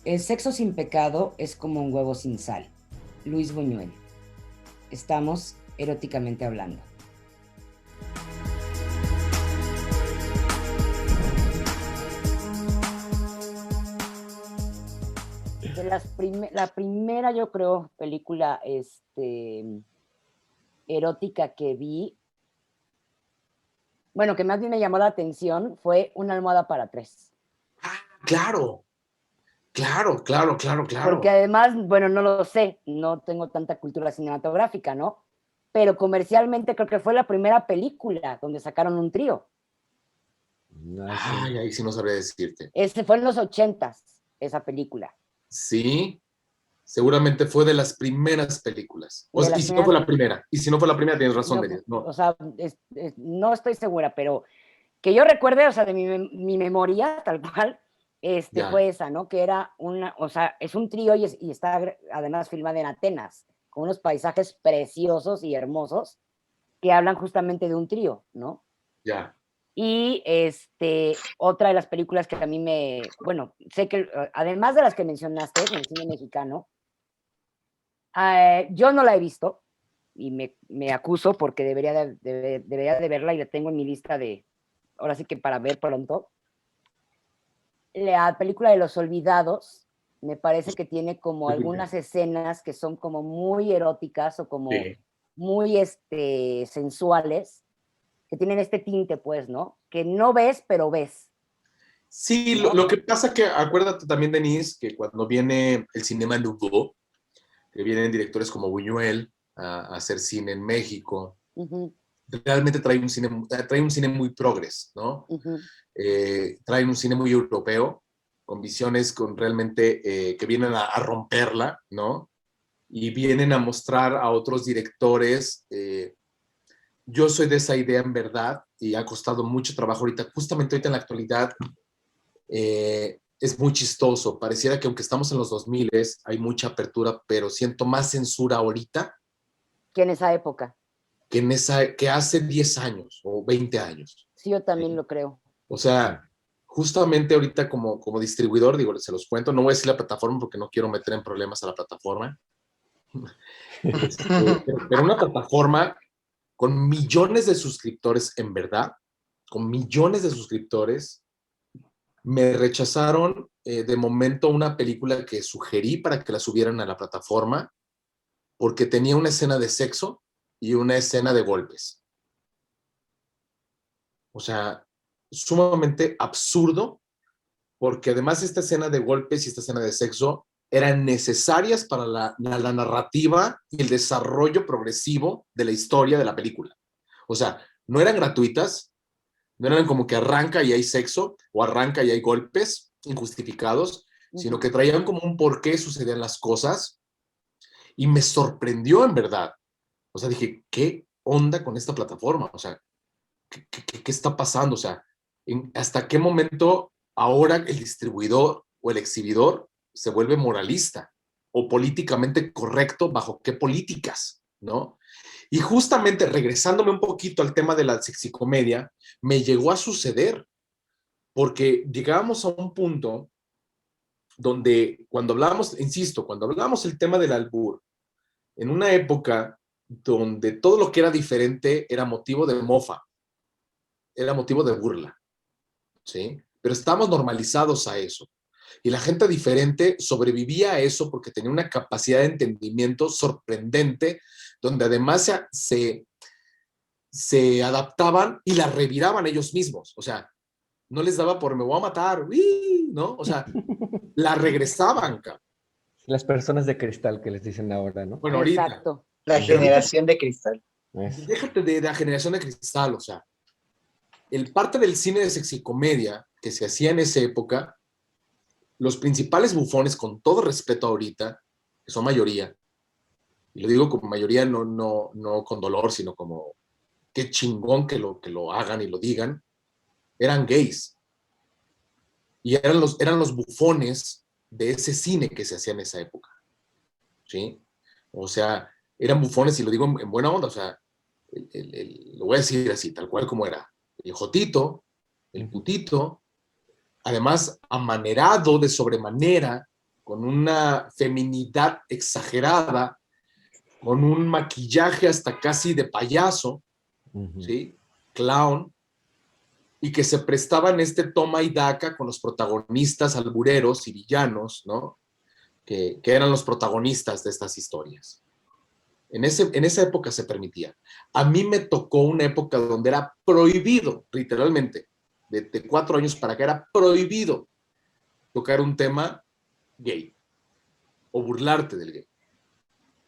El sexo sin pecado es como un huevo sin sal. Luis Buñuel. Estamos eróticamente hablando. De la primera, yo creo, película erótica que vi, bueno, que más bien me llamó la atención, fue Una almohada para tres. Ah, claro, claro, claro, claro, Porque claro. además, bueno, no lo sé, no tengo tanta cultura cinematográfica, ¿no? Pero comercialmente creo que fue la primera película donde sacaron un trío. Ah, sí. Ay, ahí sí no sabría decirte. Ese fue en los 80s, esa película. Sí, seguramente fue de las primeras películas. De Y las si no fue primeras, la primera, y si no fue la primera, tienes razón, no, Denis. No, o sea, no estoy segura, pero que yo recuerde, o sea, de mi memoria, tal cual, ya, fue esa, ¿no? Que era una, o sea, es un trío y está además filmada en Atenas, con unos paisajes preciosos y hermosos que hablan justamente de un trío, ¿no? ya. Y otra de las películas que a mí bueno, sé que además de las que mencionaste en el cine mexicano, yo no la he visto y me acuso porque debería de verla y la tengo en mi lista ahora sí que para ver pronto. La película de Los Olvidados me parece que tiene como algunas escenas que son como muy eróticas o como Sí. muy sensuales, que tienen este tinte, pues, ¿no? Que no ves, pero ves, Sí, ¿no? lo que pasa que, acuérdate también, Denise, que cuando viene el cinema nouveau, que vienen directores como Buñuel a hacer cine en México, Ujú, realmente trae un cine muy progres, ¿no? ujú. Traen un cine muy europeo, con visiones con realmente que vienen a romperla, ¿no? Y vienen a mostrar a otros directores. Yo soy de esa idea en verdad y ha costado mucho trabajo ahorita, justamente ahorita en la actualidad. Es muy chistoso. Pareciera que aunque estamos en los 2000 hay mucha apertura, pero siento más censura ahorita Que en esa época. que hace 10 años o 20 años. Sí, yo también ¿Sí? lo creo. O sea, justamente ahorita como distribuidor, digo, se los cuento, no voy a decir la plataforma porque no quiero meter en problemas a la plataforma, pero una plataforma con millones de suscriptores en verdad, con millones de suscriptores, me rechazaron de momento una película que sugerí para que la subieran a la plataforma porque tenía una escena de sexo y una escena de golpes. O sea, sumamente absurdo porque además esta escena de golpes y esta escena de sexo eran necesarias para la narrativa y el desarrollo progresivo de la historia de la película. O sea, no eran gratuitas, no eran como que arranca y hay sexo o arranca y hay golpes injustificados, sino Ujú. que traían como un por qué sucedían las cosas y me sorprendió en verdad. O sea, dije, ¿qué onda con esta plataforma? O sea, ¿qué está pasando? O sea, ¿hasta qué momento ahora el distribuidor o el exhibidor se vuelve moralista o políticamente correcto bajo qué políticas, ¿no? Y justamente regresándome un poquito al tema de la sexicomedia, me llegó a suceder porque llegábamos a un punto donde cuando hablábamos, insisto, cuando hablábamos el tema del albur, en una época donde todo lo que era diferente era motivo de mofa, era motivo de burla, ¿sí? Pero estamos normalizados a eso. Y la gente diferente sobrevivía a eso porque tenía una capacidad de entendimiento sorprendente, donde además se adaptaban y la reviraban ellos mismos. O sea, no les daba por me voy a matar, ¡uy! ¿No? O sea, la regresaban, cabrón. Las personas de cristal que les dicen ahora, ¿no? Bueno, ahorita. Exacto. La Pero generación de cristal. Es. déjate de la generación de cristal, o sea, el parte del cine de sexicomedia que se hacía en esa época, los principales bufones, con todo respeto ahorita, que son mayoría, y lo digo como mayoría no con dolor, sino como qué chingón que lo hagan y lo digan, eran gays. Y eran los bufones de ese cine que se hacía en esa época. ¿Sí? O sea, eran bufones, y lo digo en buena onda, o sea, lo voy a decir así, tal cual como era. El jotito, el putito, además amanerado de sobremanera, con una feminidad exagerada, con un maquillaje hasta casi de payaso, ¿sí? Clown, y que se prestaban este toma y daca con los protagonistas albureros y villanos, ¿no? Que eran los protagonistas de estas historias. En esa época se permitía. A mí me tocó una época donde era prohibido, literalmente, de 4 años para acá, era prohibido tocar un tema gay o burlarte del gay.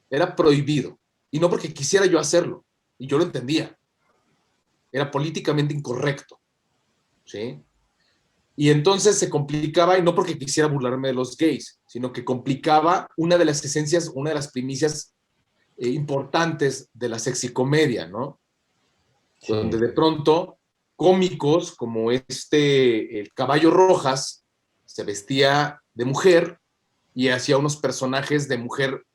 Era prohibido. Y no porque quisiera yo hacerlo. Y yo lo entendía. Era políticamente incorrecto. ¿Sí? Y entonces se complicaba, y no porque quisiera burlarme de los gays, sino que complicaba una de las esencias, una de las primicias importantes de la sexicomedia, ¿no? Sí. Donde de pronto cómicos como el Caballo Rojas se vestía de mujer y hacía unos personajes de mujer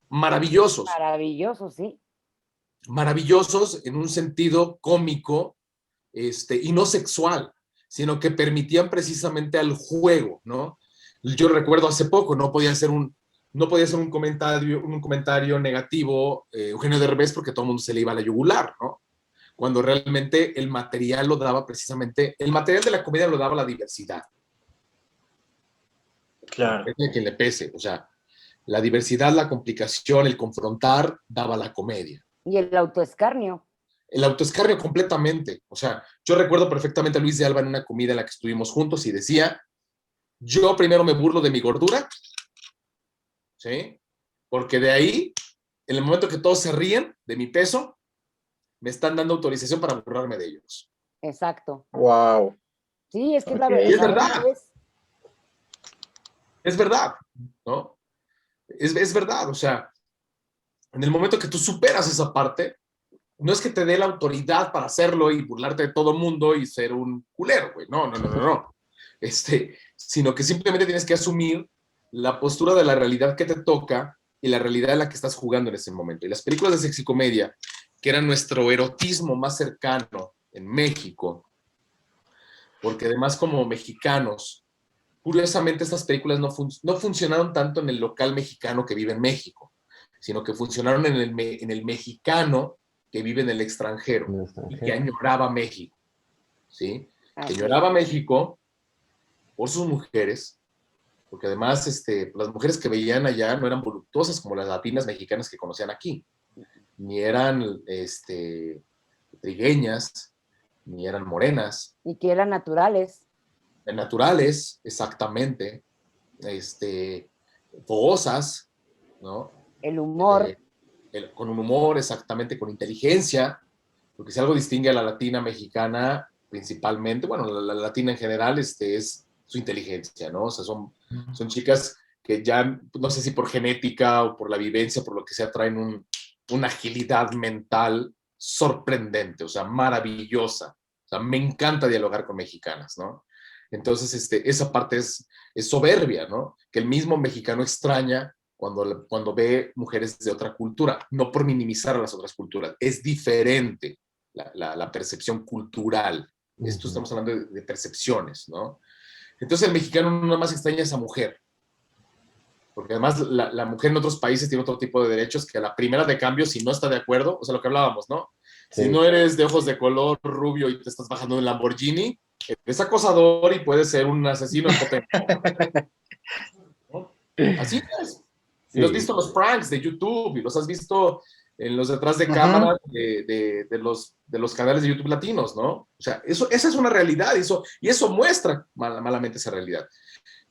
maravillosos. Maravillosos, sí. Maravillosos en un sentido cómico y no sexual, sino que permitían precisamente al juego, ¿no? Yo recuerdo hace poco, no podía hacer un comentario negativo Eugenio Derbez porque todo el mundo se le iba a la yugular, ¿no? Cuando realmente el material lo daba precisamente, el material de la comedia lo daba la diversidad. Claro. Pese a quien le pese, o sea, la diversidad, la complicación, el confrontar, daba la comedia. Y el autoescarnio. El autoescarnio completamente. O sea, yo recuerdo perfectamente a Luis de Alba en una comida en la que estuvimos juntos y decía, yo primero me burlo de mi gordura, ¿sí? Porque de ahí, en el momento que todos se ríen de mi peso, me están dando autorización para burlarme de ellos. Exacto. Wow. Sí, es que Okay. Es verdad. Es verdad, ¿no? Es verdad, o sea, en el momento que tú superas esa parte, no es que te dé la autoridad para hacerlo y burlarte de todo el mundo y ser un culero, güey. No. Sino que simplemente tienes que asumir la postura de la realidad que te toca y la realidad en la que estás jugando en ese momento. Y las películas de sexicomedia, que eran nuestro erotismo más cercano en México, porque además como mexicanos, curiosamente estas películas no funcionaron tanto en el local mexicano que vive en México, sino que funcionaron en el mexicano que vive en el extranjero y que añoraba México, ¿sí? Que añoraba México por sus mujeres, porque además las mujeres que veían allá no eran voluptuosas como las latinas mexicanas que conocían aquí, ni eran trigueñas, ni eran morenas. Y que eran naturales. Naturales, exactamente, fogosas, ¿no? El humor. Con un humor, exactamente, con inteligencia, porque si algo distingue a la latina mexicana, principalmente, bueno, la latina en general, es su inteligencia, ¿no? O sea, son chicas que ya, no sé si por genética o por la vivencia, por lo que sea, traen una agilidad mental sorprendente, o sea, maravillosa. O sea, me encanta dialogar con mexicanas, ¿no? Entonces, esa parte es soberbia, ¿no? Que el mismo mexicano extraña cuando ve mujeres de otra cultura, no por minimizar a las otras culturas, es diferente la percepción cultural. Esto estamos hablando de percepciones, ¿no? Entonces el mexicano no nada más extraña a esa mujer, porque además la mujer en otros países tiene otro tipo de derechos que a la primera de cambio, si no está de acuerdo, o sea, lo que hablábamos, ¿no? Sí. Si no eres de ojos de color rubio y te estás bajando un Lamborghini, eres acosador y puedes ser un asesino en potencia. ¿No? Así es. Sí. Los has visto en los pranks de YouTube y los has visto en los detrás de cámara de los canales de YouTube latinos, ¿no? O sea, esa es una realidad y eso muestra malamente esa realidad.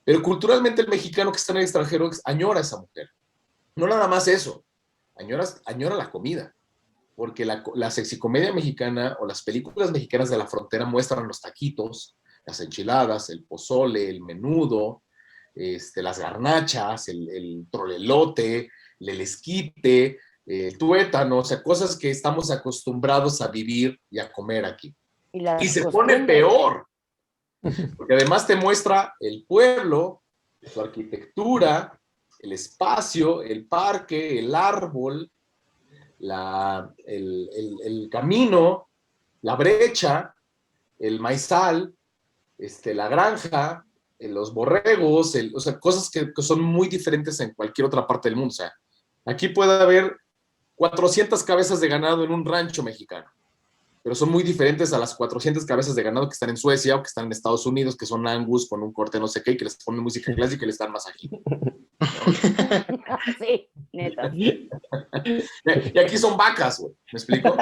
Pero culturalmente el mexicano que está en el extranjero añora a esa mujer. No nada más eso, añora la comida. Porque la sexicomedia mexicana o las películas mexicanas de la frontera muestran los taquitos, las enchiladas, el pozole, el menudo, las garnachas, el trolelote, el esquite, el tuétano, o sea, cosas que estamos acostumbrados a vivir y a comer aquí. Y se pone peor, porque además te muestra el pueblo, su arquitectura, el espacio, el parque, el árbol, el camino, la brecha, el maizal, la granja, los borregos, o sea, cosas que son muy diferentes en cualquier otra parte del mundo. O sea, aquí puede haber 400 cabezas de ganado en un rancho mexicano, pero son muy diferentes a las 400 cabezas de ganado que están en Suecia o que están en Estados Unidos, que son Angus con un corte no sé qué, y que les ponen música clásica y les dan masaje. Sí, neta. Y aquí son vacas, güey, ¿me explico?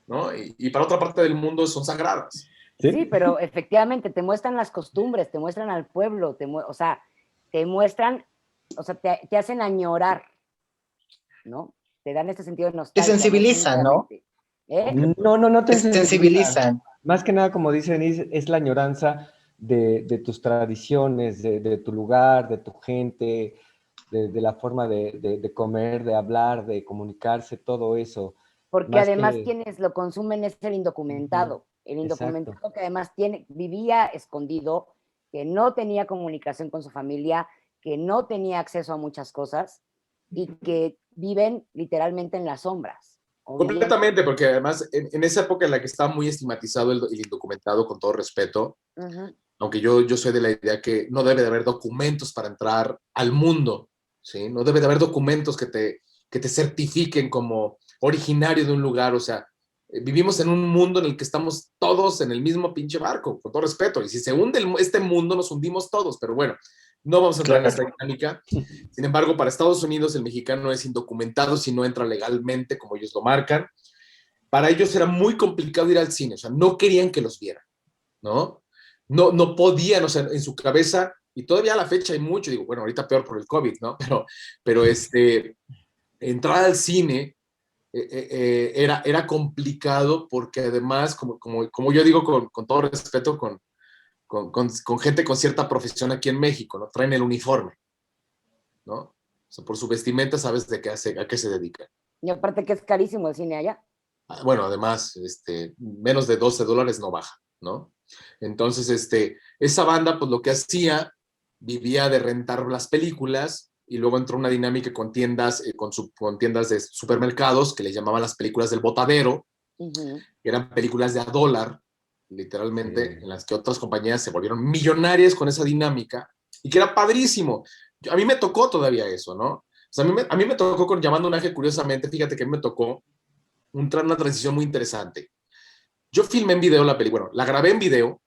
¿No? Y para otra parte del mundo son sagradas. Sí, pero efectivamente te muestran las costumbres, te muestran al pueblo, o sea, te muestran, o sea, te hacen añorar, ¿no? Te dan este sentido de nostalgia. Te sensibilizan, ¿no? No te Te sensibilizan. Más que nada, como dice Denise, es la añoranza de tus tradiciones, de tu lugar, de tu gente, de la forma de comer, de hablar, de comunicarse, todo eso. Porque Más además que... quienes lo consumen es el indocumentado. El indocumentado Exacto. que además vivía escondido, que no tenía comunicación con su familia, que no tenía acceso a muchas cosas y que viven literalmente en las sombras. Completamente, porque además en esa época en la que estaba muy estigmatizado el indocumentado, con todo respeto, aunque yo soy de la idea que no debe de haber documentos para entrar al mundo, ¿sí? No debe de haber documentos que te certifiquen como originario de un lugar, o sea, vivimos en un mundo en el que estamos todos en el mismo pinche barco, con todo respeto, y si se hunde este mundo nos hundimos todos, pero bueno, no vamos a entrar en esta dinámica. Sin embargo, para Estados Unidos el mexicano es indocumentado si no entra legalmente, como ellos lo marcan. Para ellos era muy complicado ir al cine, o sea, no querían que los vieran, ¿no? No podían, o sea, en su cabeza, y todavía a la fecha hay mucho, digo, bueno, ahorita peor por el COVID, ¿no? Pero entrar al cine era complicado porque además, como yo digo con todo respeto, con gente con cierta profesión aquí en México, ¿no? Traen el uniforme, ¿no? O sea, por su vestimenta sabes a qué se dedica. Y aparte que es carísimo el cine allá. Bueno, además, menos de $12 no baja, ¿no? Entonces, esa banda, pues lo que hacía, vivía de rentar las películas y luego entró una dinámica con tiendas, con tiendas de supermercados que le llamaban las películas del botadero, que eran películas de $1, literalmente, en las que otras compañías se volvieron millonarias con esa dinámica y que era padrísimo. A mí me tocó todavía eso, ¿no? O sea, a mí me tocó con Llamando a un Ángel, curiosamente, fíjate que a mí me tocó una transición muy interesante. Yo filmé en video la película, bueno, la grabé en video,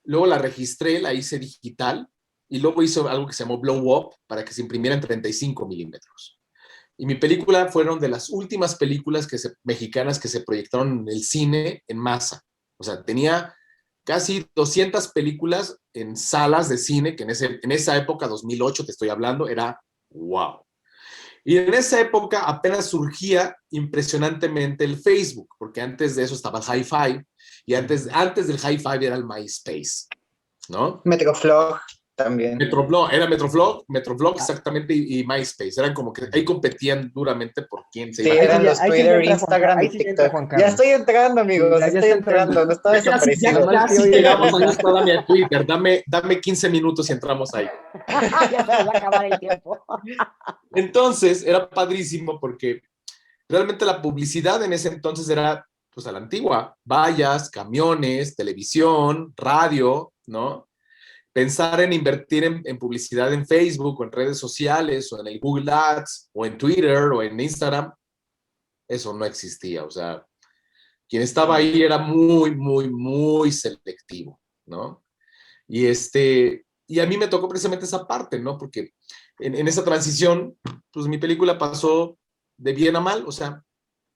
luego la registré, la hice digital y luego hice algo que se llamó blow up para que se imprimiera en 35 milímetros. Y mi película fueron de las últimas películas mexicanas que se proyectaron en el cine en masa. O sea, tenía casi 200 películas en salas de cine, que en esa época, 2008, te estoy hablando, era wow. Y en esa época apenas surgía impresionantemente el Facebook, porque antes de eso estaba el Hi-Fi, y antes del Hi-Fi era el MySpace, ¿no? Metroflog también. Metroflog exactamente, y MySpace. Eran como que ahí competían duramente por quién se iba. Sí, eran los Twitter, Instagram y TikTok. Ya estoy entrando, amigos, ya estoy entrando, no estaba desaparecido. Ya llegamos a nuestra dame Twitter, dame 15 minutos y entramos ahí. Ya se va a acabar el tiempo. Entonces, era padrísimo porque realmente la publicidad en ese entonces era, pues, a la antigua, vallas, camiones, televisión, radio, ¿no? Pensar en invertir en publicidad en Facebook o en redes sociales o en el Google Ads o en Twitter o en Instagram, eso no existía. O sea, quien estaba ahí era muy, muy, muy selectivo, ¿no? Y a mí me tocó precisamente esa parte, ¿no? Porque en esa transición, pues mi película pasó de bien a mal, o sea,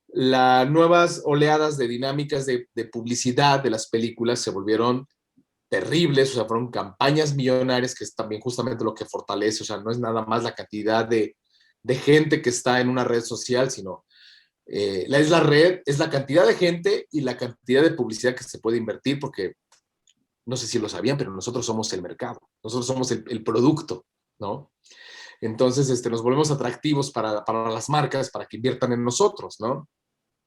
las nuevas oleadas de dinámicas de publicidad de las películas se volvieron terribles, o sea, fueron campañas millonarias, que es también justamente lo que fortalece, o sea, no es nada más la cantidad de gente que está en una red social, sino es la red, es la cantidad de gente y la cantidad de publicidad que se puede invertir, porque no sé si lo sabían, pero nosotros somos el mercado, nosotros somos el producto, ¿no? Entonces, nos volvemos atractivos para las marcas, para que inviertan en nosotros, ¿no?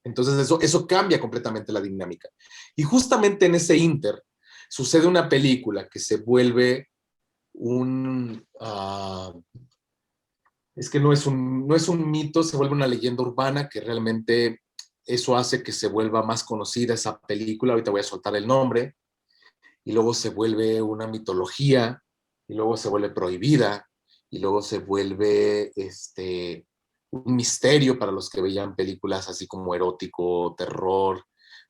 Entonces, eso cambia completamente la dinámica. Y justamente en ese inter sucede una película que se vuelve es que no es un mito, se vuelve una leyenda urbana, que realmente eso hace que se vuelva más conocida esa película. Ahorita voy a soltar el nombre. y luego se vuelve una mitología, y luego se vuelve prohibida, y luego se vuelve un misterio para los que veían películas así como erótico, terror,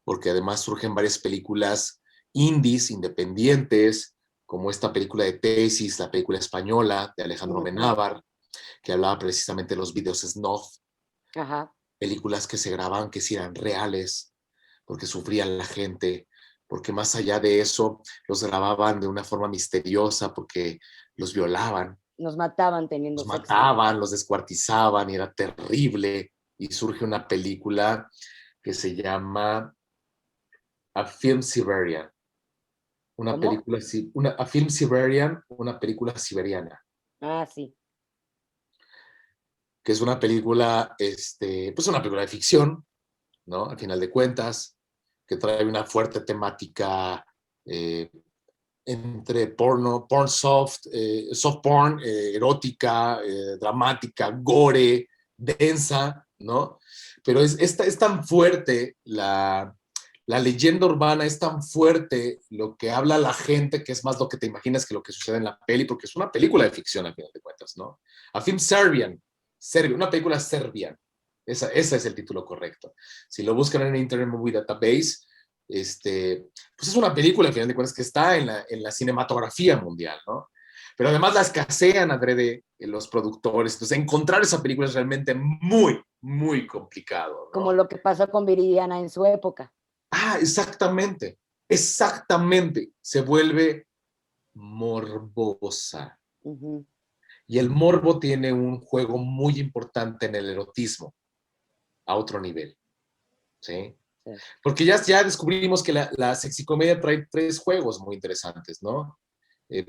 porque además surgen varias películas indies, independientes, como esta película de Tesis, la película española de Alejandro Amenábar, que hablaba precisamente de los videos snuff, películas que se grababan que sí eran reales, porque sufrían la gente, porque más allá de eso, los grababan de una forma misteriosa, porque los violaban. Nos mataban teniendo sexo. Los sexo. mataban, los descuartizaban, y era terrible. Y surge una película que se llama A Film Siberian. Una película, A Film Siberian, una película siberiana. Ah, sí. Que es una película, pues una película de ficción, ¿no? Al final de cuentas, que trae una fuerte temática entre porn soft, soft porn, erótica, dramática, gore, densa, ¿no? Pero es tan fuerte la leyenda urbana, es tan fuerte lo que habla la gente, que es más lo que te imaginas que lo que sucede en la peli, porque es una película de ficción al final de cuentas, ¿no? A Film Serbian, una película serbiana. Ese es el título correcto. Si lo buscan en Internet Movie Database, pues es una película, al final de cuentas, que está en la cinematografía mundial, ¿no? Pero además la escasean adrede los productores. Entonces, encontrar esa película es realmente muy, muy complicado, ¿no? Como lo que pasó con Viridiana en su época. Ah, exactamente. Exactamente. Se vuelve morbosa. Y el morbo tiene un juego muy importante en el erotismo, a otro nivel. ¿Sí? Sí. Porque ya descubrimos que la sexicomedia trae 3 juegos muy interesantes, ¿no?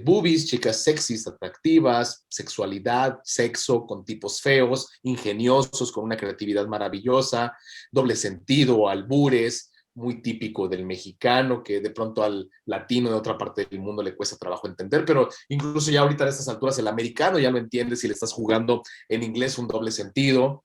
Boobies, chicas sexys, atractivas, sexualidad, sexo con tipos feos, ingeniosos, con una creatividad maravillosa, doble sentido, albures, muy típico del mexicano, que de pronto al latino de otra parte del mundo le cuesta trabajo entender, pero incluso ya ahorita a estas alturas el americano ya lo entiende si le estás jugando en inglés un doble sentido,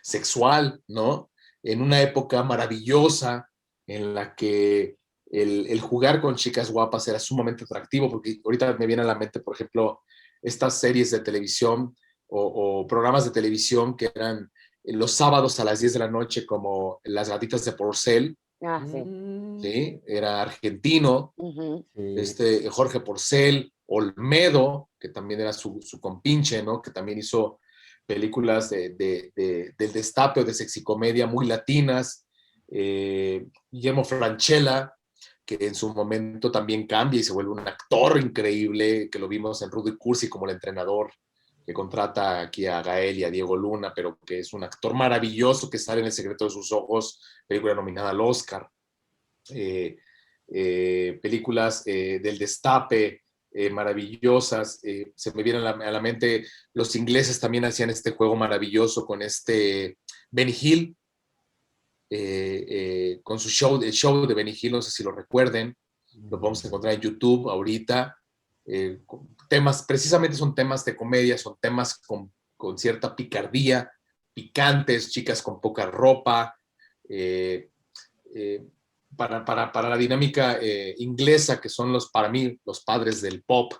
sexual, ¿no? En una época maravillosa en la que el jugar con chicas guapas era sumamente atractivo, porque ahorita me viene a la mente, por ejemplo, estas series de televisión o programas de televisión que eran los sábados a las 10 de la noche, como Las Gatitas de Porcel. Ah, sí. ¿Sí? Era argentino. Jorge Porcel, Olmedo, que también era su compinche, ¿no? Que también hizo películas del destape o de sexicomedia muy latinas. Guillermo Francella, que en su momento también cambia y se vuelve un actor increíble, que lo vimos en Rudy Cursi como el entrenador, que contrata aquí a Gael y a Diego Luna, pero que es un actor maravilloso que sale en El secreto de sus ojos, película nominada al Oscar. Películas del destape, maravillosas. Se me vienen a la mente, los ingleses también hacían este juego maravilloso con Benny Hill, con el show de Benny Hill, no sé si lo recuerden, lo podemos encontrar en YouTube ahorita. Precisamente son temas de comedia, son temas con cierta picardía, picantes, chicas con poca ropa, para la dinámica inglesa, que son para mí los padres del pop,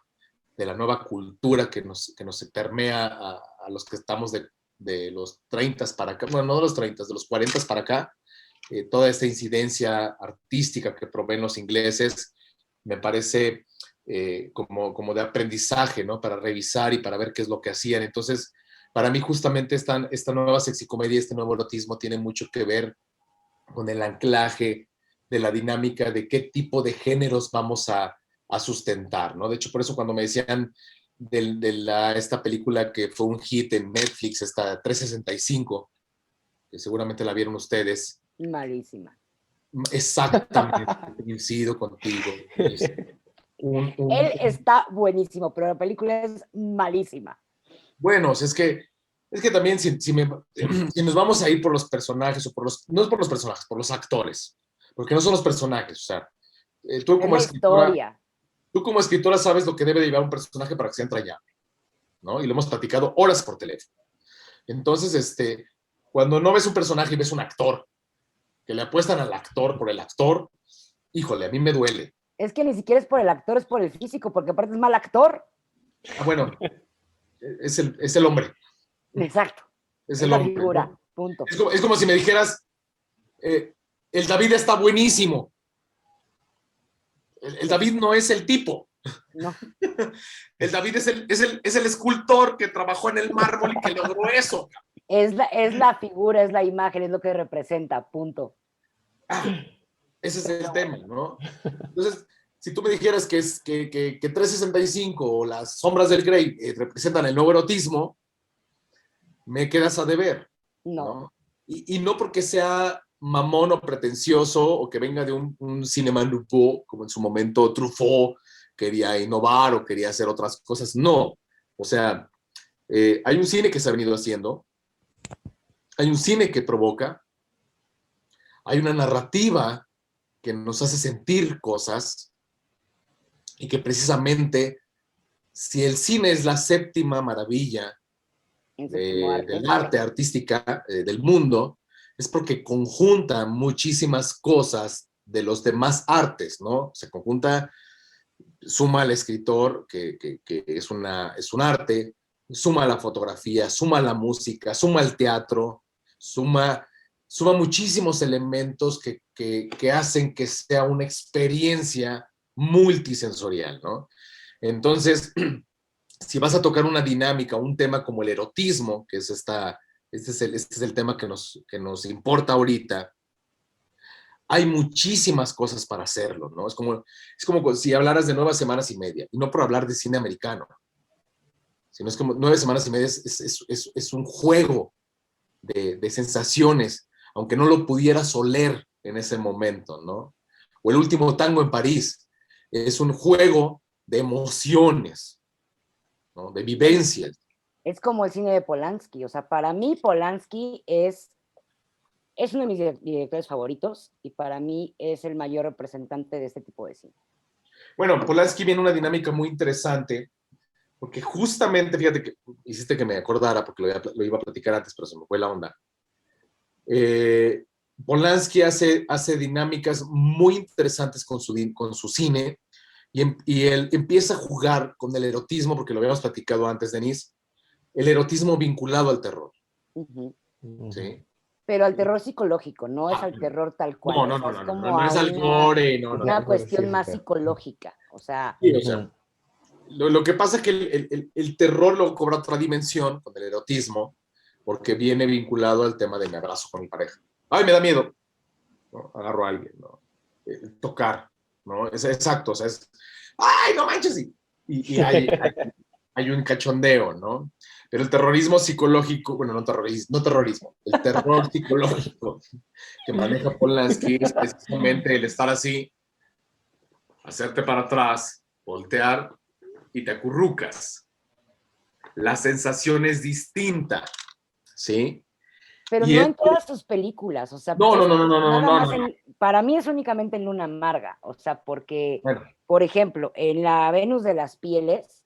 de la nueva cultura que nos permea a los que estamos de los 30 para acá, bueno, no de los 30, de los 40 para acá, toda esta incidencia artística que proveen los ingleses, me parece como de aprendizaje, ¿no? Para revisar y para ver qué es lo que hacían. Entonces, para mí justamente esta nueva sexicomedia, este nuevo erotismo tiene mucho que ver con el anclaje de la dinámica de qué tipo de géneros vamos a sustentar, ¿no? De hecho, por eso cuando me decían esta película que fue un hit en Netflix, esta 365, que seguramente la vieron ustedes. Malísima. Exactamente, coincido contigo. Él está buenísimo, pero la película es malísima. Bueno, es que también si nos vamos a ir por los personajes, no es por los personajes, por los actores, porque no son los personajes, o sea, tú como escritora sabes lo que debe llevar un personaje para que sea entrañable, ¿no? Y lo hemos platicado horas por teléfono. Entonces, cuando no ves un personaje y ves un actor, que le apuestan al actor por el actor, híjole, a mí me duele, Es que ni siquiera es por el actor, es por el físico, porque aparte es mal actor. Ah, bueno, es el hombre. Exacto. Es la hombre, figura, ¿no? punto. Es como si me dijeras, el David está buenísimo. El David no es el tipo. No. El David es el escultor que trabajó en el mármol y que logró eso. Es la figura, es la imagen, es lo que representa, punto. Ese es el tema, ¿no? Entonces, si tú me dijeras que 365 o las sombras del Grey representan el nuevo erotismo, me quedas a deber, ¿no? Y no porque sea mamón o pretencioso o que venga de un cinema nouveau, como en su momento Truffaut quería innovar o quería hacer otras cosas, no. O sea, hay un cine que se ha venido haciendo, hay un cine que provoca, hay una narrativa que nos hace sentir cosas y que precisamente, si el cine es la séptima maravilla del arte artística del mundo, es porque conjunta muchísimas cosas de los demás artes, ¿no? Se conjunta, suma al escritor, que es un arte, suma la fotografía, suma la música, suma el teatro, suma muchísimos elementos que hacen que sea una experiencia multisensorial, ¿no? Entonces, si vas a tocar una dinámica, un tema como el erotismo, que es este es el tema que nos importa ahorita, hay muchísimas cosas para hacerlo, ¿no? Es como si hablaras de 9 semanas y media, y no por hablar de cine americano, sino es como 9 semanas y media es un juego de sensaciones, aunque no lo pudieras oler en ese momento, ¿no? O El último tango en París, es un juego de emociones, ¿no? De vivencias. Es como el cine de Polanski, o sea, para mí Polanski es uno de mis directores favoritos y para mí es el mayor representante de este tipo de cine. Bueno, Polanski viene una dinámica muy interesante, porque justamente, fíjate que hiciste que me acordara, porque lo iba a platicar antes, pero se me fue la onda. Polanski hace dinámicas muy interesantes con su cine, y él empieza a jugar con el erotismo, porque lo habíamos platicado antes, Denise, el erotismo vinculado al terror. ¿Sí? Pero al terror psicológico, no es al terror tal cual. No es al gore, una cuestión más psicológica, o sea... Sí, o sea, lo que pasa es que el terror lo cobra otra dimensión con el erotismo, porque viene vinculado al tema de me abrazo con mi pareja. ¡Ay, me da miedo! ¿No? Agarro a alguien, ¿no? Tocar, ¿no? Es exacto, o sea, es ¡ay, no manches! Y hay un cachondeo, ¿no? Pero el terrorismo psicológico, bueno, no terrorismo, el terror psicológico que maneja Polanski es precisamente el estar así, hacerte para atrás, voltear y te acurrucas. La sensación es distinta, ¿sí? Pero no en todas sus películas, o sea... No. Para mí es únicamente en Luna Amarga, o sea, porque, por ejemplo, en la Venus de las Pieles,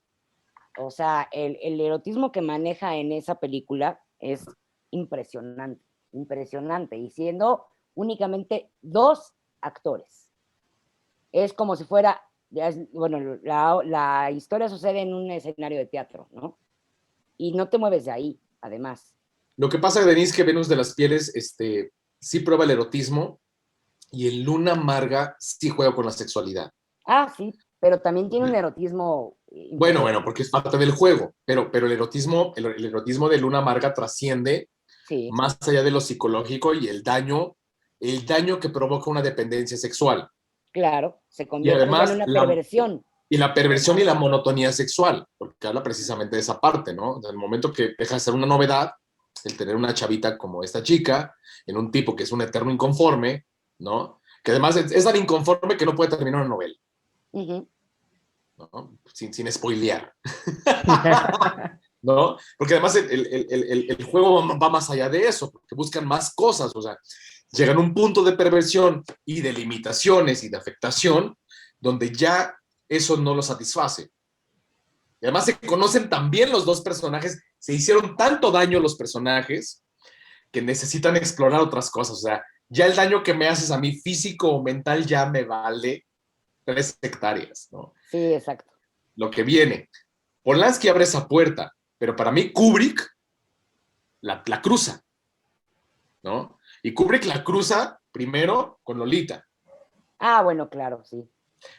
o sea, el erotismo que maneja en esa película es impresionante, impresionante, y siendo únicamente 2 actores. Es como si fuera, bueno, la historia sucede en un escenario de teatro, ¿no? Y no te mueves de ahí, además. Lo que pasa, Denise, que Venus de las Pieles sí prueba el erotismo, y en Luna Amarga sí juega con la sexualidad. Ah, sí, pero también tiene un erotismo... Bueno, porque es parte del juego, pero el erotismo de Luna Amarga trasciende más allá de lo psicológico y el daño que provoca una dependencia sexual. Claro, se convierte en una perversión. Y la perversión y la monotonía sexual, porque habla precisamente de esa parte, ¿no? En el momento que deja de ser una novedad, el tener una chavita como esta chica, en un tipo que es un eterno inconforme, ¿no? Que además es tan inconforme que no puede terminar una novela. ¿No? Sin spoilear. ¿No? Porque además el juego va más allá de eso, porque buscan más cosas, o sea, llegan a un punto de perversión y de limitaciones y de afectación donde ya eso no lo satisface. Y además se conocen también los dos personajes, se hicieron tanto daño los personajes que necesitan explorar otras cosas, o sea, ya el daño que me haces a mí físico o mental ya me vale, 3 hectáreas, ¿no? Sí, exacto. Lo que viene. Polanski abre esa puerta, pero para mí Kubrick la cruza, ¿no? Y Kubrick la cruza primero con Lolita. Ah, bueno, claro, sí.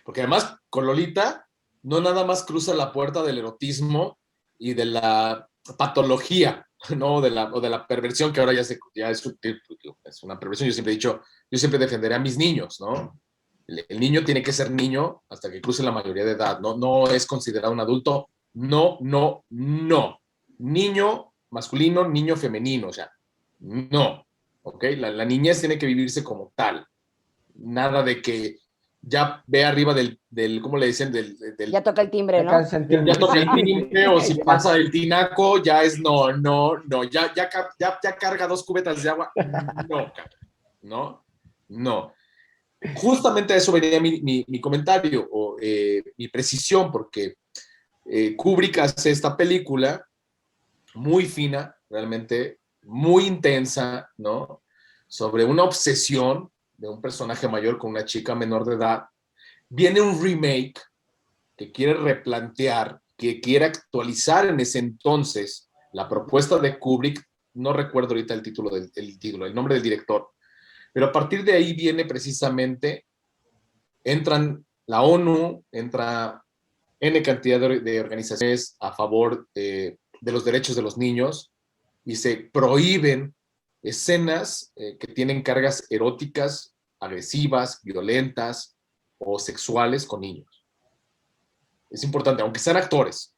Porque además con Lolita no nada más cruza la puerta del erotismo y de la patología, ¿no? O de la perversión, que ahora ya es una perversión. Yo siempre he dicho, yo siempre defenderé a mis niños, ¿no? El niño tiene que ser niño hasta que cruce la mayoría de edad, ¿no? No es considerado un adulto, no, no, no. Niño masculino, niño femenino, o sea, no, ¿ok? La niñez tiene que vivirse como tal. Nada de que ya ve arriba ¿cómo le dicen? Ya toca el timbre, ¿no? Ya toca el timbre, o si pasa el tinaco, ya es no, ya carga 2 cubetas de agua. No. Justamente a eso venía mi comentario, o mi precisión, porque Kubrick hace esta película muy fina, realmente muy intensa, ¿no? Sobre una obsesión de un personaje mayor con una chica menor de edad. Viene un remake que quiere replantear, que quiere actualizar en ese entonces la propuesta de Kubrick. No recuerdo ahorita el nombre del director, pero a partir de ahí viene precisamente, entran la ONU, entra N cantidad de organizaciones a favor de los derechos de los niños, y se prohíben escenas que tienen cargas eróticas, agresivas, violentas o sexuales con niños. Es importante, aunque sean actores,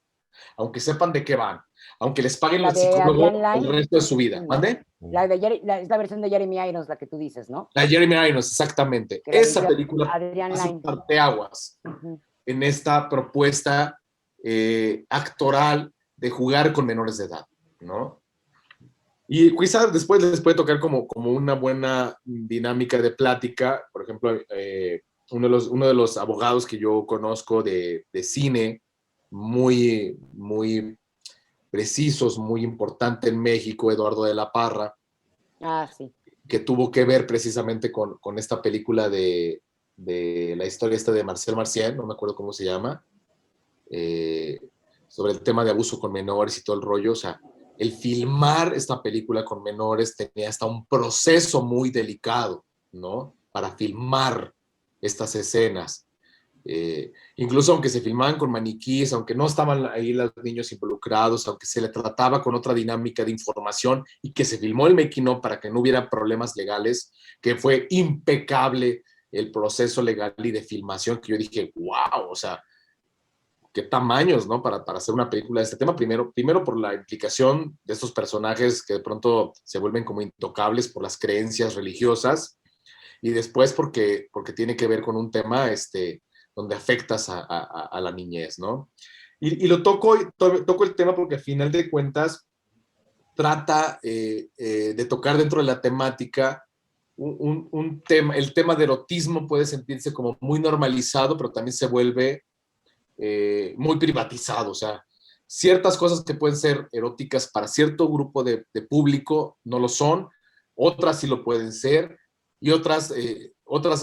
aunque sepan de qué van, aunque les paguen al psicólogo el resto de su vida. ¿Mande? Es la versión de Jeremy Irons la que tú dices, ¿no? La Jeremy Irons, exactamente. Esa película hace un parteaguas en esta propuesta actoral de jugar con menores de edad, ¿no? Y quizás después les puede tocar como una buena dinámica de plática. Por ejemplo, uno de los abogados que yo conozco de cine, muy, muy precisos, muy importante en México, Eduardo de la Parra, sí, que tuvo que ver precisamente con esta película de la historia esta de Marcel Marcial, no me acuerdo cómo se llama, sobre el tema de abuso con menores y todo el rollo. O sea, el filmar esta película con menores tenía hasta un proceso muy delicado, ¿no? Para filmar estas escenas. Incluso aunque se filmaban con maniquíes, aunque no estaban ahí los niños involucrados, aunque se le trataba con otra dinámica de información y que se filmó el making of para que no hubiera problemas legales, que fue impecable el proceso legal y de filmación, que yo dije, wow, o sea, qué tamaños, ¿no? Para hacer una película de este tema. Primero por la implicación de estos personajes que de pronto se vuelven como intocables por las creencias religiosas, y después porque tiene que ver con un tema donde afectas a la niñez, ¿no? Y toco el tema porque al final de cuentas trata de tocar dentro de la temática un tema. El tema de erotismo puede sentirse como muy normalizado, pero también se vuelve muy privatizado. O sea, ciertas cosas que pueden ser eróticas para cierto grupo de público no lo son, otras sí lo pueden ser, y otras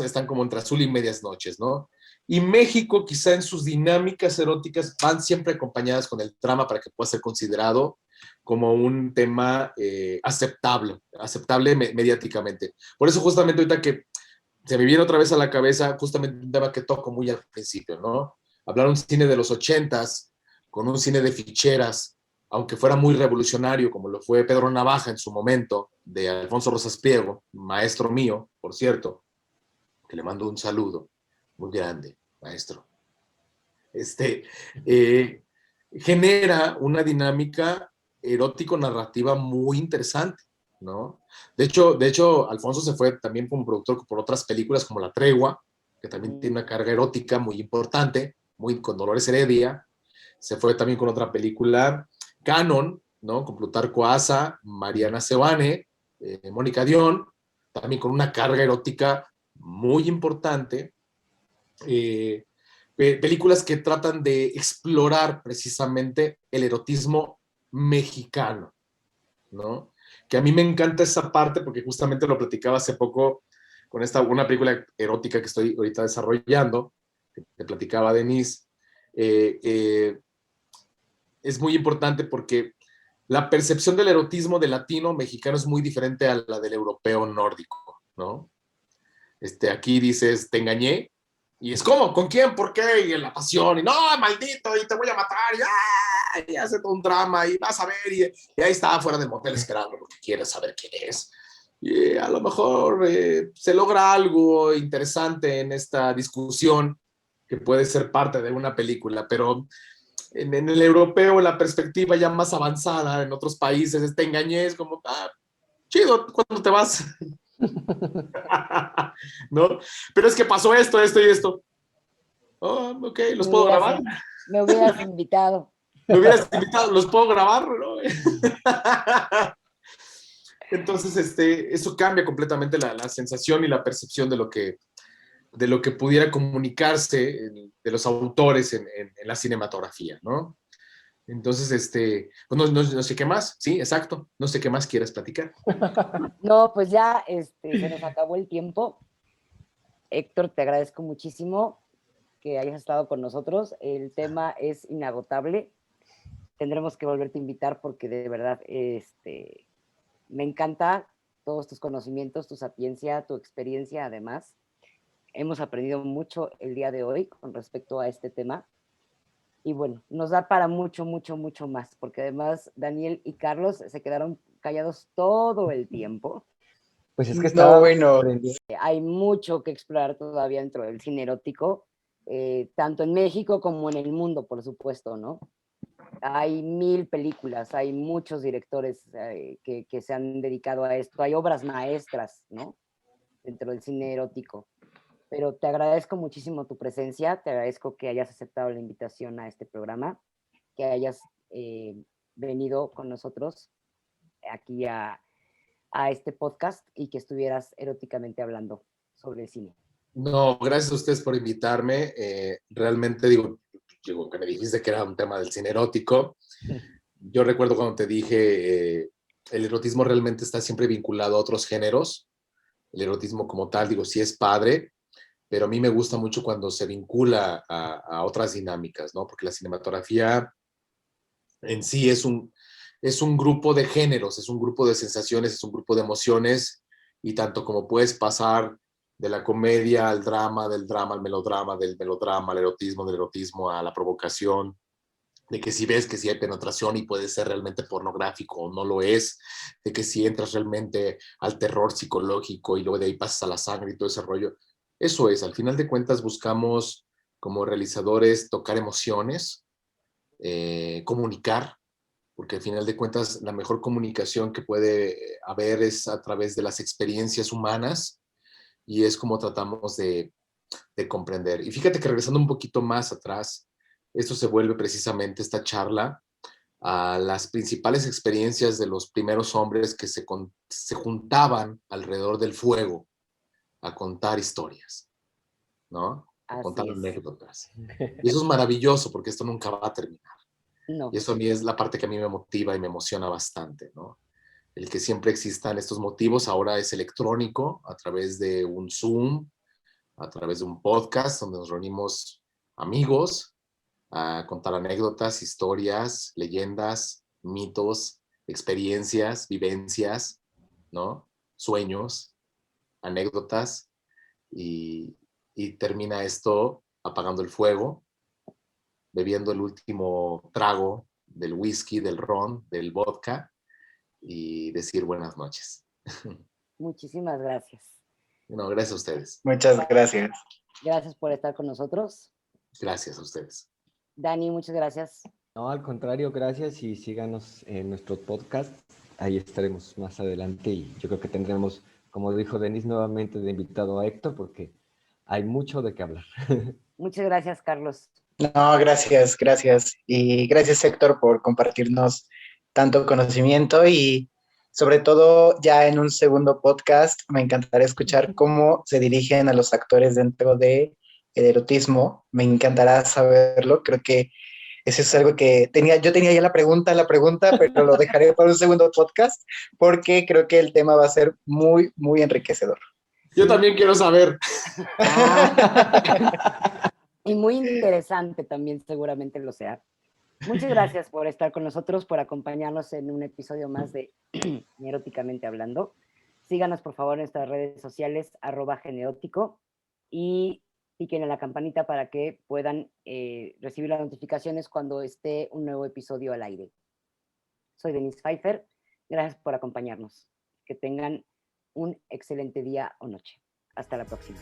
están como entre azul y medias noches, ¿no? Y México, quizá en sus dinámicas eróticas, van siempre acompañadas con el trama para que pueda ser considerado como un tema aceptable mediáticamente. Por eso justamente ahorita que se me viene otra vez a la cabeza justamente un tema que toco muy al principio, ¿no? Hablar un cine de los 80s con un cine de ficheras, aunque fuera muy revolucionario, como lo fue Pedro Navaja en su momento, de Alfonso Rosas Priego, maestro mío, por cierto, que le mando un saludo muy grande, maestro. Genera una dinámica erótico-narrativa muy interesante, ¿no? De hecho, Alfonso se fue también como productor por otras películas como La Tregua, que también tiene una carga erótica muy importante, con Dolores Heredia. Se fue también con otra película, Canon, ¿no? Con Plutarco Asa, Mariana Seoane, Mónica Dion, también con una carga erótica muy importante. Películas que tratan de explorar precisamente el erotismo mexicano, ¿no? Que a mí me encanta esa parte porque justamente lo platicaba hace poco con una película erótica que estoy ahorita desarrollando, que te platicaba Denise, es muy importante porque la percepción del erotismo del latino mexicano es muy diferente a la del europeo nórdico, ¿no? Aquí dices, te engañé, y es como, ¿con quién? ¿Por qué? Y la pasión, y no, maldito, y te voy a matar, y hace todo un drama, y vas a ver, y ahí está afuera del motel esperando porque quieres saber quién es. Y a lo mejor se logra algo interesante en esta discusión que puede ser parte de una película, pero en el europeo la perspectiva ya más avanzada en otros países, te engañé, es como, chido, ¿cuándo te vas? ¿No? Pero es que pasó esto y esto. Oh, ok, ¿los puedo grabar? Me hubieras invitado. Me hubieras invitado, ¿los puedo grabar? ¿No? Entonces, eso cambia completamente la sensación y la percepción de lo que pudiera comunicarse de los autores en la cinematografía, ¿no? Entonces, pues no sé qué más, sí, exacto, no sé qué más quieres platicar. No, pues ya se nos acabó el tiempo. Héctor, te agradezco muchísimo que hayas estado con nosotros. El tema es inagotable. Tendremos que volverte a invitar porque de verdad me encanta todos tus conocimientos, tu sapiencia, tu experiencia además. Hemos aprendido mucho el día de hoy con respecto a este tema. Y bueno, nos da para mucho, mucho, mucho más, porque además Daniel y Carlos se quedaron callados todo el tiempo. Pues es que estaba bueno. Hay mucho que explorar todavía dentro del cine erótico, tanto en México como en el mundo, por supuesto, ¿no? Hay 1000 películas, hay muchos directores que se han dedicado a esto, hay obras maestras, ¿no? Dentro del cine erótico. Pero te agradezco muchísimo tu presencia, te agradezco que hayas aceptado la invitación a este programa, que hayas venido con nosotros aquí a este podcast y que estuvieras eróticamente hablando sobre el cine. No, gracias a ustedes por invitarme. Realmente digo que me dijiste que era un tema del cine erótico. Yo recuerdo cuando te dije, el erotismo realmente está siempre vinculado a otros géneros. El erotismo como tal, digo, sí es padre, pero a mí me gusta mucho cuando se vincula a otras dinámicas, ¿no? Porque la cinematografía en sí es un grupo de géneros, es un grupo de sensaciones, es un grupo de emociones, y tanto como puedes pasar de la comedia al drama, del drama al melodrama, del melodrama al erotismo, del erotismo a la provocación, de que si ves que si hay penetración y puede ser realmente pornográfico o no lo es, de que si entras realmente al terror psicológico y luego de ahí pasas a la sangre y todo ese rollo. Eso es, al final de cuentas buscamos como realizadores tocar emociones, comunicar, porque al final de cuentas la mejor comunicación que puede haber es a través de las experiencias humanas, y es como tratamos de comprender. Y fíjate que regresando un poquito más atrás, esto se vuelve precisamente esta charla a las principales experiencias de los primeros hombres que se juntaban alrededor del fuego a contar historias, ¿no? A contar anécdotas. Y eso es maravilloso porque esto nunca va a terminar. No. Y eso a mí es la parte que a mí me motiva y me emociona bastante, ¿no? El que siempre existan estos motivos ahora es electrónico, a través de un Zoom, a través de un podcast donde nos reunimos amigos a contar anécdotas, historias, leyendas, mitos, experiencias, vivencias, ¿no? Sueños, anécdotas, y termina esto apagando el fuego, bebiendo el último trago del whisky, del ron, del vodka, y decir buenas noches. Muchísimas gracias. No, gracias a ustedes. Muchas gracias. Gracias por estar con nosotros. Gracias a ustedes. Dani, muchas gracias. No, al contrario, gracias, y síganos en nuestro podcast. Ahí estaremos más adelante, y yo creo que tendremos, como dijo Denise, nuevamente de invitado a Héctor, porque hay mucho de qué hablar. Muchas gracias, Carlos. No, gracias. Y gracias, Héctor, por compartirnos tanto conocimiento, y sobre todo ya en un segundo podcast me encantará escuchar cómo se dirigen a los actores dentro de el erotismo. Me encantará saberlo. Creo que eso es algo que yo tenía ya la pregunta, pero lo dejaré para un segundo podcast porque creo que el tema va a ser muy, muy enriquecedor. Yo también quiero saber. Y muy interesante también, seguramente lo sea. Muchas gracias por estar con nosotros, por acompañarnos en un episodio más de Generóticamente Hablando. Síganos, por favor, en nuestras redes sociales, @generótico, y piquen a la campanita para que puedan recibir las notificaciones cuando esté un nuevo episodio al aire. Soy Denise Pfeiffer. Gracias por acompañarnos. Que tengan un excelente día o noche. Hasta la próxima.